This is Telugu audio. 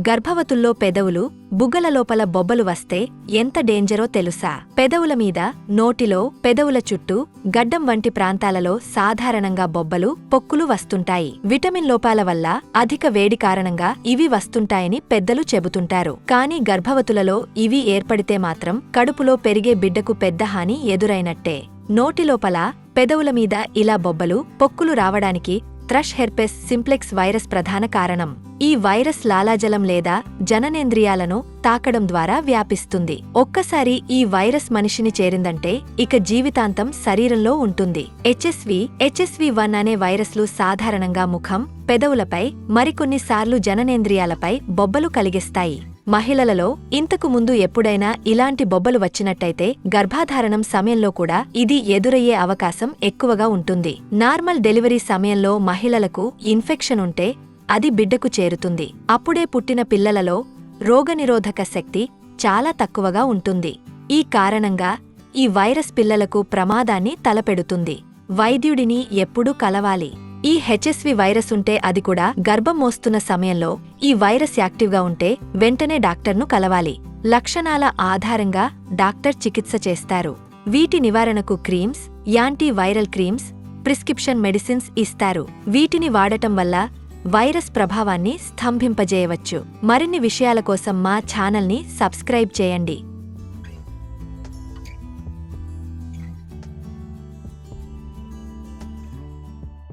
గర్భవతుల్లో పెదవులు, బుగ్గల లోపల బొబ్బలు వస్తే ఎంత డేంజరో తెలుసా? పెదవుల మీద, నోటిలో, పెదవుల చుట్టూ, గడ్డం వంటి ప్రాంతాలలో సాధారణంగా బొబ్బలు, పొక్కులు వస్తుంటాయి. విటమిన్ లోపాల వల్ల అధిక వేడి కారణంగా ఇవి వస్తుంటాయని పెద్దలు చెబుతుంటారు. కానీ గర్భవతులలో ఇవి ఏర్పడితే మాత్రం కడుపులో పెరిగే బిడ్డకు పెద్ద హాని ఎదురైనట్టే. నోటిలోపల, పెదవుల మీద ఇలా బొబ్బలు, పొక్కులు రావడానికి థ్రష్ హెర్పెస్ సింప్లెక్స్ వైరస్ ప్రధాన కారణం. ఈ వైరస్ లాలాజలం లేదా జననేంద్రియాలను తాకడం ద్వారా వ్యాపిస్తుంది. ఒక్కసారి ఈ వైరస్ మనిషిని చేరిందంటే ఇక జీవితాంతం శరీరంలో ఉంటుంది. HSV-1 అనే వైరస్లు సాధారణంగా ముఖం, పెదవులపై, మరికొన్నిసార్లు జననేంద్రియాలపై బొబ్బలు కలిగిస్తాయి. మహిళలలో ఇంతకు ముందు ఎప్పుడైనా ఇలాంటి బొబ్బలు వచ్చినట్టయితే గర్భాధారణం సమయంలో కూడా ఇది ఎదురయ్యే అవకాశం ఎక్కువగా ఉంటుంది. నార్మల్ డెలివరీ సమయంలో మహిళలకు ఇన్ఫెక్షన్ ఉంటే అది బిడ్డకు చేరుతుంది. అప్పుడే పుట్టిన పిల్లలలో రోగనిరోధక శక్తి చాలా తక్కువగా ఉంటుంది. ఈ కారణంగా ఈ వైరస్ పిల్లలకు ప్రమాదాన్ని తలపెడుతుంది. వైద్యుడిని ఎప్పుడూ కలవాలి. ఈ HSV వైరస్ ఉంటే, అది కూడా గర్భం మోస్తున్న సమయంలో ఈ వైరస్ యాక్టివ్గా ఉంటే వెంటనే డాక్టర్ను కలవాలి. లక్షణాల ఆధారంగా డాక్టర్ చికిత్స చేస్తారు. వీటి నివారణకు creams, anti viral creams, prescription medicines ఇస్తారు. వీటిని వాడటం వల్ల వైరస్ ప్రభావాన్ని స్తంభింపజేయవచ్చు. మరిన్ని విషయాల కోసం మా ఛానల్ని సబ్స్క్రైబ్ చేయండి.